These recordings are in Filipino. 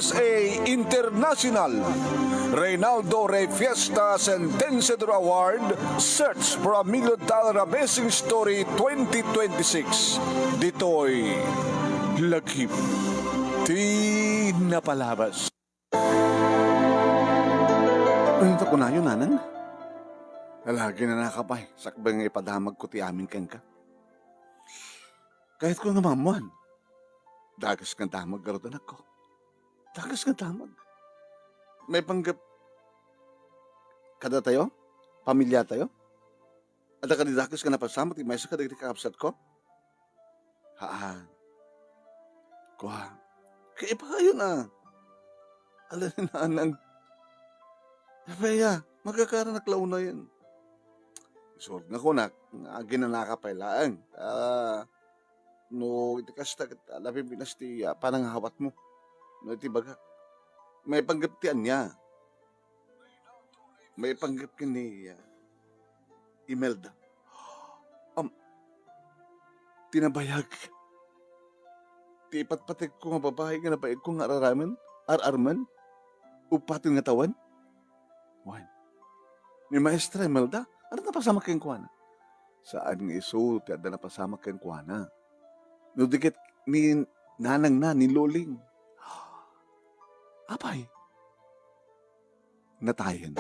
USA International Reynaldo Rey Fiesta Sentenciador Award Search for a $1 Million Amazing Story 2026. Dito'y Lagip Di Napalabas. Ito ko na yun, nanan. Lagi na nakapay. Sakbang ipadamag ko ti amin kang ka. Kahit ko nga mamuan. Dagas kang damag garutan ako. Dagas kang damag. May panggap. Kada tayo? Pamilya tayo? Ada ka di dagas ka napasama ti may sa kadagdi kakapsat ko? Haan. Kuha. Kaya pa kayo na. Alam na anang. Kaya, magkakaroon na klaw na yan. So, nga ko na, ginanakapailaan. No, iti kasta, labi binas ti pananghawat mo. No, iti baga. May panggaptian niya. May panggap ka ni Imelda. Tinabayag. Ti ipatpatig ko nga babae nga nabayag ko nga araraman, ararman, upatin nga tawan. Wan. Ni Maestra Imelda, ano napasama kayong kuwana? Saan nga iso, ti ada napasama kayong kuwana? No, dikit ni nanang na, ni Loling. Apay. Natayan.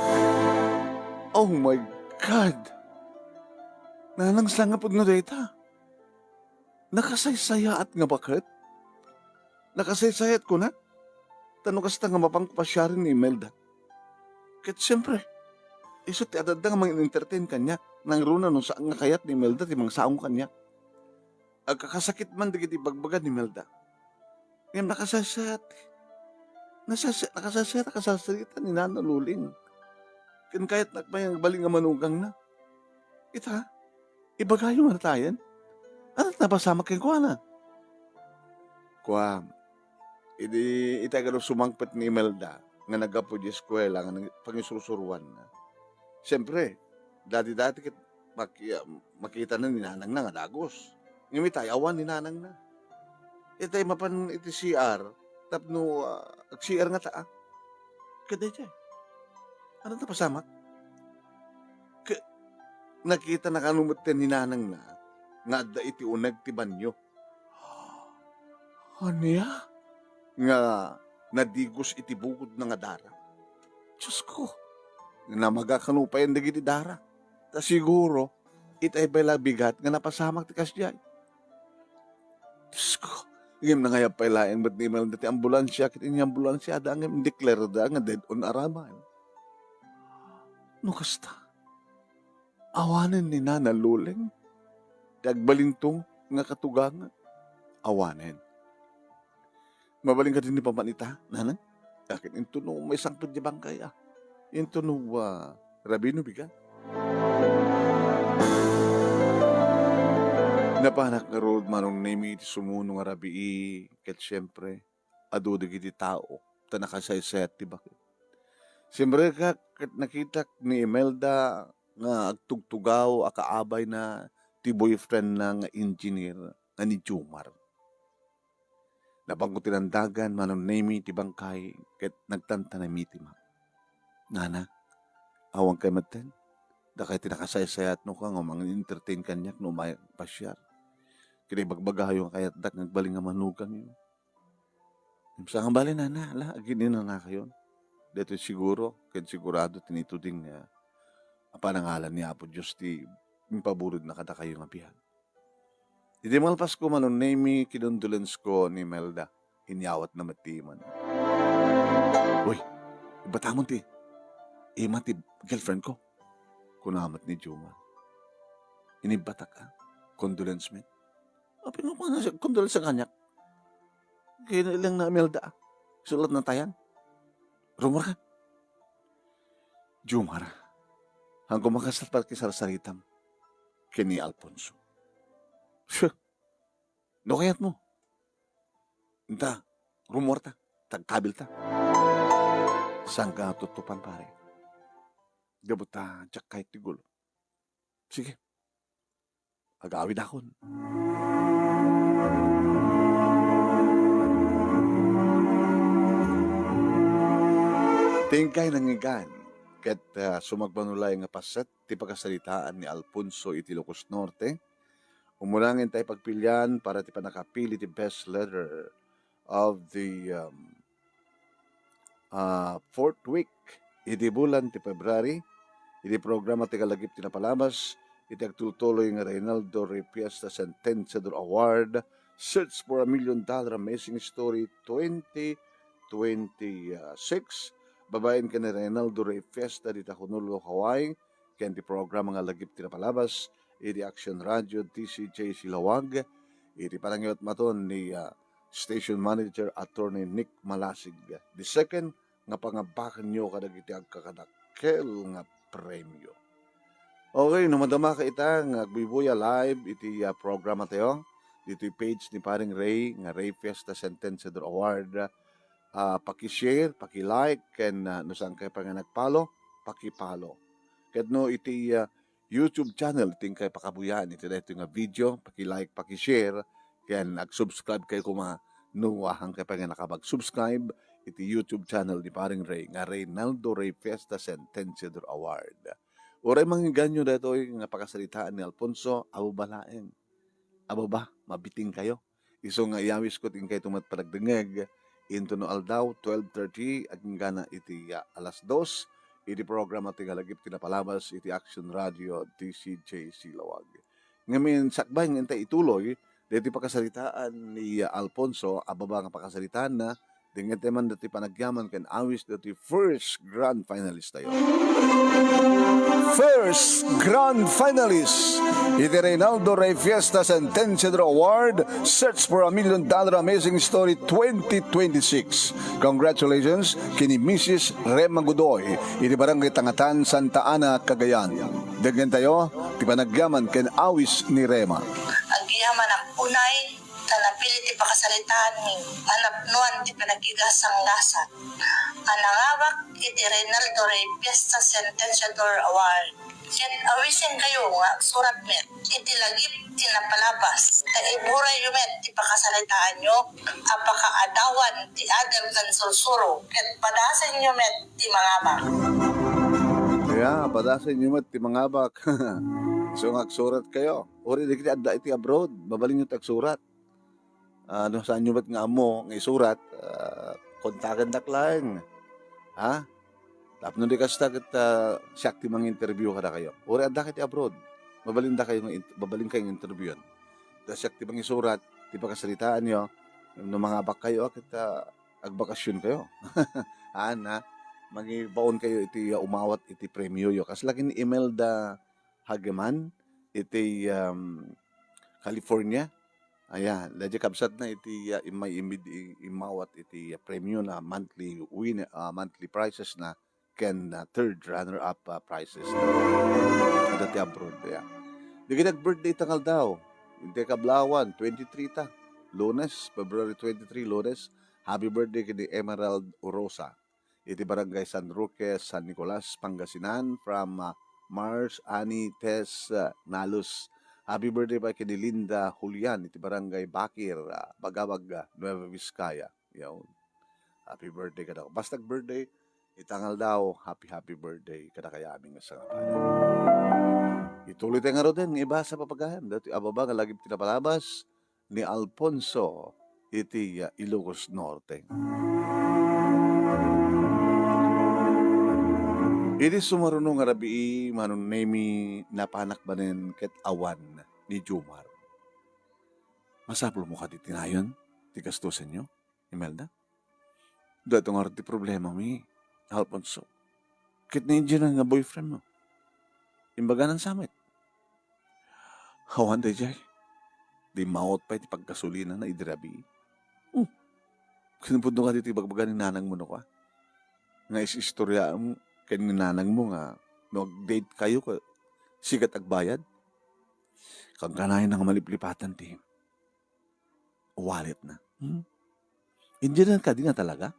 Oh my God! Nanang sangapod na data. Nakasaysaya at nga bakit? Nakasaysayat ko na? Tanong kasta nga mapangpasyarin ni Imelda. Kahit siyempre, iso ti adada nga mga entertain kanya nang runa nung saan nga kayat ni Imelda ti mga saong kanya. Agkakasakit man digit ibagbagan ni Imelda. Ngayon nakasasayat. Nakasasarita ni Nana Luling. Kan kahit nakmayang baling nga manugang na. Ita, ibagayo nga natayan. Ano napasama kayo kuha na? Kuha, ita gano'ng sumangpet ni Imelda nga nagapo di eskwela nga pangisurusuruan na. Siyempre, dati makita na ni Nanang na nga dagos. Ngayon awan ni Nanang na. Itay mapan iti CR, tapno CR nga taa. Kada ito ano na pasamak? Nakita na kanumot ni Nanang na nga da iti unag ti banyo. Ano ya? Nga nadigos iti bukod na nga dara. Diyos ko, na magakanupayan dagi ti dara. Ta siguro, itay bala bigat nga napasamak ti kasyay. Diyos ko, ngayon na ngayap pailayan, ba't ni Imelda ti ambulansya, kit ini ambulansya, ada nga declare da nga dead on araman. No kasta, awanin ni Nana Luling, kagbalintong nga katugangan, awanin. Mabaling ka din ni pamanita, Nanang? Akin, into no may sangpad di bangkay, Into no, Rabino biga. Napanak nga road manong name iti sumuno nga rabii, ket siyempre, adudig iti tao, ta nakasaysayat ti bakit. Siyempre ka, ket nakita ni Imelda, nga agtugtugaw, akaabay na, ti boyfriend na nga engineer, nga ni Jumar. Napang ko tinandagan, manong name ti bangkay, ket nagtanta na mitima. Nana, awang kay maten, da kay tinakasaysayat no ka, nga mga entertain kanyak, no may pasyar. Kini bagbagayo kayat dak nagbaling nga manugang yun. Sa nga bali Nana, aginin na kayon. Dito siguro, ket sigurado tinituding panangalan ni Apo Diyos ti paburod na kada kayo nga bihan. Hindi malpas ko manon name kinondolence ko ni Melda. Hinyawat na matiman. Uy, ibatamon ti. Ima ti girlfriend ko. Kunamat ni Juma. Inibatak ka. Condolence man. Apin mo na siya. Condolence sa kanyak. Kaya ilang na Melda. Sulat na tayan. Rumor ka. Jumara. Ang kumakasal pa kisar-saritam. Kini Alfonso. No kayat mo. Inta, rumor ta. Tagkabil ta. Saan ka tutupan pare? Gabot ta, tsak kahit tigulo. Sige. Agawid akon. Tingkay nangigan, ket sumagbanulay nga paset, ti pagkasalitaan ni Alfonso iti Ilocos Norte, umulangin tayo pagpilyan para ti panakapili ti best letter of the fourth week, iti bulan ti February, iti programa ti kalagip ti napalabas, iti agtutuloy nga Reynaldo Rey Fiesta Sentenciador Award, Search for $1 Million Amazing Story 2026. Babayin ka ni Reynaldo Rey Fiesta di Honolulu, Hawaii. Ken ti programa nga lagip ti napalabas, iti Action Radio TCJ Silawag, iti parangyot maton ni Station Manager Attorney Nick Malasig. The second nga pangabakan nyo kadagiti agkakadakkel nga premyo. Okay, numadama ka itang agbibuya live iti programa tayo. Dito yung page ni paring Ray, nga Ray Fiesta Sentenciador Award. Paki-share, paki-like, ken no saan kayo pa nga nagpalo, paki-follow. Ket no iti YouTube channel, iting kayo pakabuyan, iti dito nga video, paki-like, paki-share, ken nag-subscribe kayo kuma nuwahang kayo pa nga nakapag-subscribe, iti YouTube channel ni paring Ray, nga Reynaldo Rey Fiesta Sentenciador Award. Uray mangganyo dito nga pakasalitaan ni Alfonso, abo balaeng. Abo ba, mabiting kayo. Iso nga iyawis ko ting kayo tumatpalagdengeg, into no aldaw, 12:30, aging gana iti alas 2, iti programa ti galagip tinapalabas, iti Action Radio, TCJ Silawag. Ngamin, sakbay nga ituloy, dito pakasalitaan ni Alfonso, ababa nga pakasalitaan na, dingat naman dati panagyaman ken awis dati first grand finalist tayo. First grand finalist, iti Reynaldo Rey Fiesta Sentenciador Award, Search for $1 Million Amazing Story 2026. Congratulations kini Mrs. Rema Godoy, iti Barangay Tangatan, Santa Ana, Cagayan. Dagyan tayo, ti panagyaman ken awis ni Rema. Ang giyaman ang unay, tanapili ti pakasalitaan ni anapnuan ti panagigasang lasan. Anangawak iti Reynaldo Rey Fiesta Sentenciador Award. Ket awisin kayo nga surat met, iti lagip ti napalabas. Iburay yu met ti pakasalitaan nyo, apakaadawan ti adal kan sursuro, ket padasan nyo met ti mangabak. Yeah, padasan nyo met ti mangabak. So agsurat kayo. Ori di kita adda iti abroad, babalin nyo tagsurat. Ano saan nyo ba't nga mo nga isurat, kontakan daklang. Ha? Tapno di kasta kita siyak ti mga interview kada kayo. Ori adda kiti abroad. Babalin kayo ng interview yan. Da siyak ti mga isurat, ti pakasalitaan nyo, no mga bak kayo, kita agbakasyon kayo. Na, magibaon kayo iti umawat iti premyo yo. Kas lagi ni Imelda Hageman, iti California. Ayan, ladya kabsat na iti may imawat iti premyo na monthly prizes na ken third runner-up prizes. Dati abroad. Yeah. Di nag-birthday tangal daw. Hindi kablawan, 23 ta. Lunes, February 23, Lunes. Happy birthday kini Emerald Orosa. Iti Barangay San Roque, San Nicolas, Pangasinan from Mars Ani Tess Nalus. Happy birthday pa kini Linda Julian, iti Barangay Bakir, Bagabag, Nueva Vizcaya. Yawn. Happy birthday ka daw. Basta birthday, itangal daw, happy birthday kada kaya aming nasangapan. Ituloy tayo nga rin, iba sa papagahan. Dati ababa nga lagi tinapalabas ni Alfonso, iti Ilocos Norte. Iti sumarunong nga rabi manon nemi napanak banen ket awan ni Jumar. Masaplo mo ka di tinayon, ti gastusin nyo, Imelda? Dato nga rin ti problema mi, Alfonso. Ket na yun nga boyfriend mo. Imbaga ng samit. Hawan day jay. Di maot pa iti pagkasulina na idirabi. Kinupundo ka dito ibagbaga ni nanang mo no ka. Nga isistorya mo, kaya ni nanang mo nga, mag-date kayo, sigat agbayad. Kang kanahin na nga maliplipatan ti. Wallet na. Hindi na ka di nga talaga.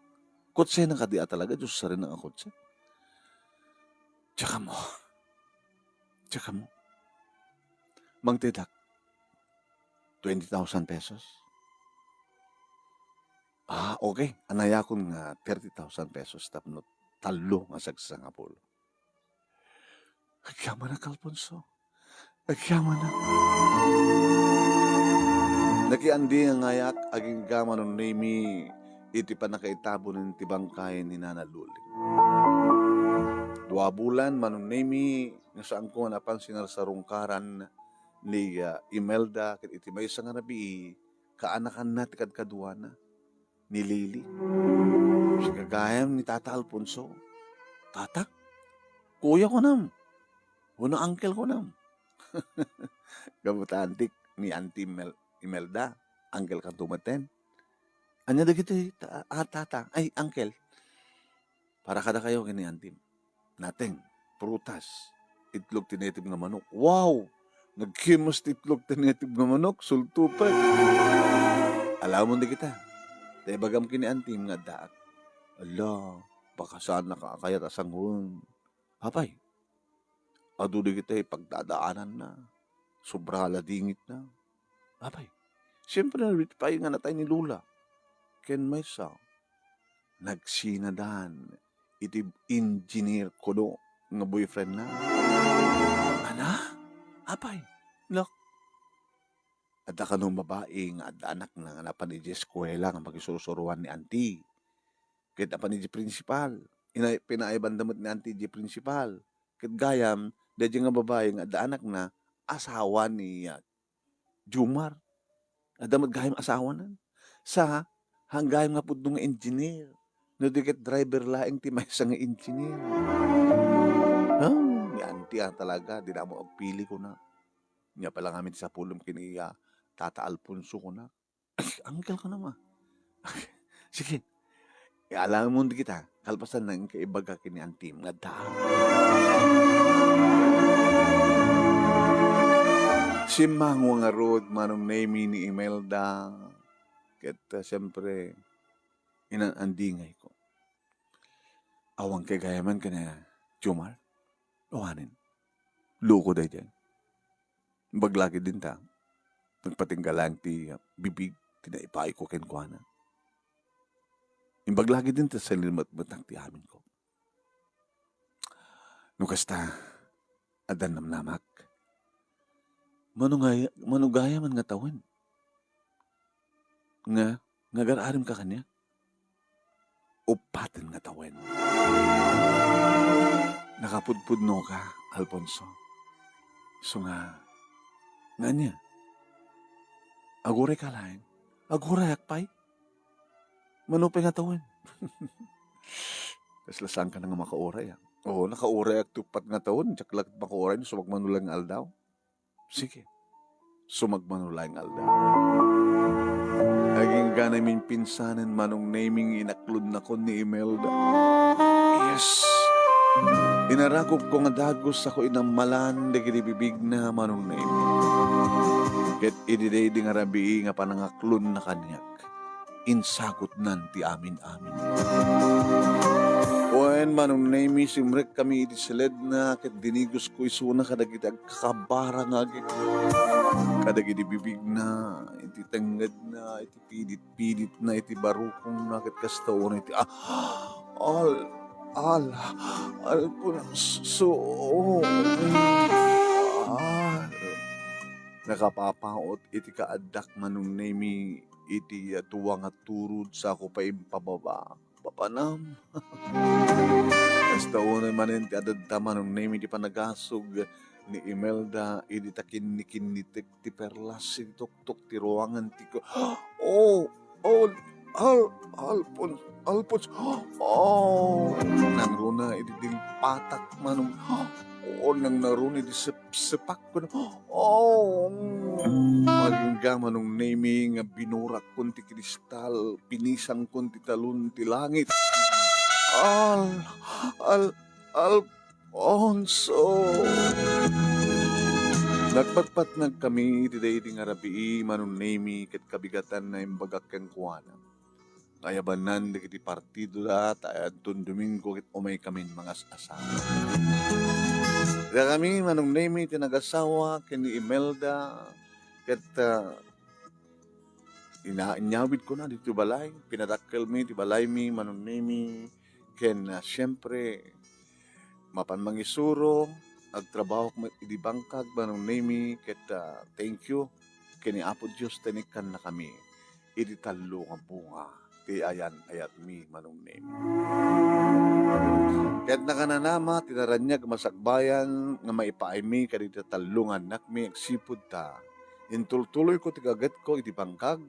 Kotse na ka di talaga. Diyos sa rin ang kotse. Tsaka mo. Mangtidak. 20,000 pesos. Okay. Anaya ko nga 30,000 pesos. Tapno talo nga sagsang Apolo. Agyaman na Alfonso. Agyaman na. Nakiandi nga ngayak aging gaman ng name iti pa nakaitabo ng tibangkay ni Nana Luling. 2 bulan manong name nga saan ko napansin sa rungkaran ni Imelda ket iti may nga nabi kaanakan na tikad kaduana ni Lily. Sa kagayam ni Tata Alfonso. Tata, kuya ko nam. Una uncle ko nam. Gamutantik ni Auntie Imelda. Uncle kang tumaten. Anya da kita, tata. Ay, uncle. Para kada kayo kini Auntie. Nating, prutas. Itlog tinitib nga manok. Wow! Nagkimos itlog tinitib nga manok. Sultupat. Alam mo di kita. Dahil bagam kini Auntie nga daak. Ala, baka saan nakakayat asanghon. Hapay, adu di kita pagdadaanan na. Sobra dingit na. Hapay, siyempre na nga natay ni Lula. Ken Maysa, nagsinadahan iti engineer ko do nga boyfriend na. Ana? Hapay, lak. Ada ka nung babae nga anak na nga napan iti eskwela nga magisurusuruan ni Auntie. Kit apa ni principal. Pinaiban damot ni Auntie G principal. Kit gayam, dadya nga babae nga ada anak na asawa ni Jumar. Adamot gayam asawa na. Sa hanggayam nga pud nga engineer. No dikit driver laing ti may nga engineer. Ni Auntie talaga, di na mo agpili ko na. Nga pala ngamin sa pulong kini Tata Alfonso ko na. Uncle ko na ma. Sige. Alam mo di kita, kalpasan ng kaibaga kini Auntie nga daan. Si Mango nga road, manong name ni Imelda. Kaya siyempre, inanandingay ko. Awang kagayaman ka na, Jumar. Awanin. Loko day dyan. Baglaki din ta. Nagpatinggalang ti bibig, tinaipay ko kenkwana. Imbaglagi din ta sa limat-matang ti amin ko. Nukasta, adan namnamak. Manugaya man nga tawin. Nga gararim ka kanya. Upatin nga tawin. Nakapudpud no ka, Alfonso. So nga niya. Agure ka lang. Agure akpay. Manupay nga tawin. Tapos lasang ka na nga makauray. Oo, nakauray at tupat nga tawin. Tsak lang makauray. Sumag manulang aldaw. Sige. Sumag manulang aldaw. Aging ka namin pinsanan manong naming inaklod na ko ni Imelda. Yes. Inarakop ko nga dagos ako inamalan da bibig na manong naming. Ket ididay di nga rabi nga panangaklon na kanyak. Insagot nanti amin-amin. Wen manong naimi simrek kami iti siled na ket dinigos ko isuna kadagiti agkakabara nga agit. Kadagiti bibig na, iti tengged na, iti pidit-pidit na, iti barukong na, ket kastaw na iti po na so nakapapaot iti kaadak manong naimi iti tuwang at turod sa ako pa impababa. Papanam. Basta una man iti adadta manong name iti panagasog ni Imelda iti takin-nikin-nitik ti perlas iti tuktok ti ruangan ti ko. Alpons. Nang runa iti dilpatak manong nang naruni di sepak ko na. Magingga manong naming nga binurak kun ti kristal, pinisang kun ti talon ti langit. Alfonso. Nagpatpat kami ti day nga rabii manong nami ket kabigatan na imbagak ken kuana. Kayabanan di kiti partido da taadton Domingo ket umay kami mga asawa. Kaya kami manong nami tinagasawa kini Imelda ket inaanyawid ko na dito balay pinadakkel mi ti balay mi manong nami ken siyempre mapan mangisuro agtrabaho idi bangkag manong name ket thank you kini Apo Dios tanikan na kami idi tallo nga bunga ti ayan ayat mi manong name. Ket nakananama tinaranyag masakbayan nga maipaaymi kadita talungan nakmi agsipud ta. Intultuloy ko tigagat ko iti bangkag,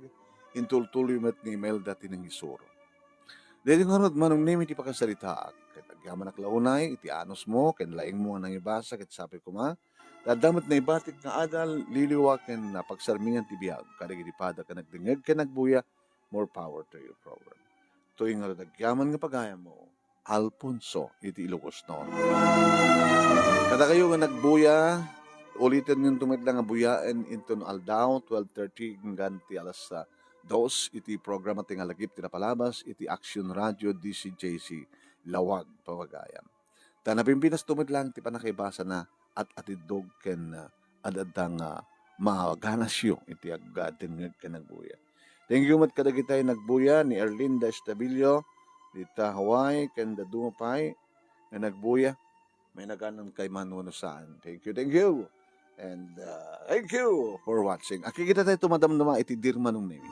intultuloy met ni Imelda tinangisuro. Dahil nga manong name iti pakasalitaak. Ket agyaman aklaunay iti anos mo ken laing mo nga nangibasa ket sabi ko ma dadamot na ibatik nga adal liliwa ken pagsarmingan ti biag kadag iti pada ken nagdingeg ken nagbuya more power to your program. Tuwing nga agyaman nga pagaya mo Alfonso iti Ilocos Norte. Kada kayo nga nagbuya ulitin yung tumitla nga buyaen into no aldaw 12:30 hanggang ti alas 2 iti programa ti nga lagip ti napalabas iti Action Radio DCJC Lawag Pawagayam. Ta napimpinas tumitlang ti panakaibasa na at atidog ken adadang maganasyo iti agdengeg ken nagbuya. Thank you mat kadagitay nagbuya ni Erlinda Estabilio dita Hawaii ken dadumapay nga nagbuya may naganan kay Manuno saan. Thank you. And thank you for watching. Aki kita tayo tumadamdama iti dirma nung name.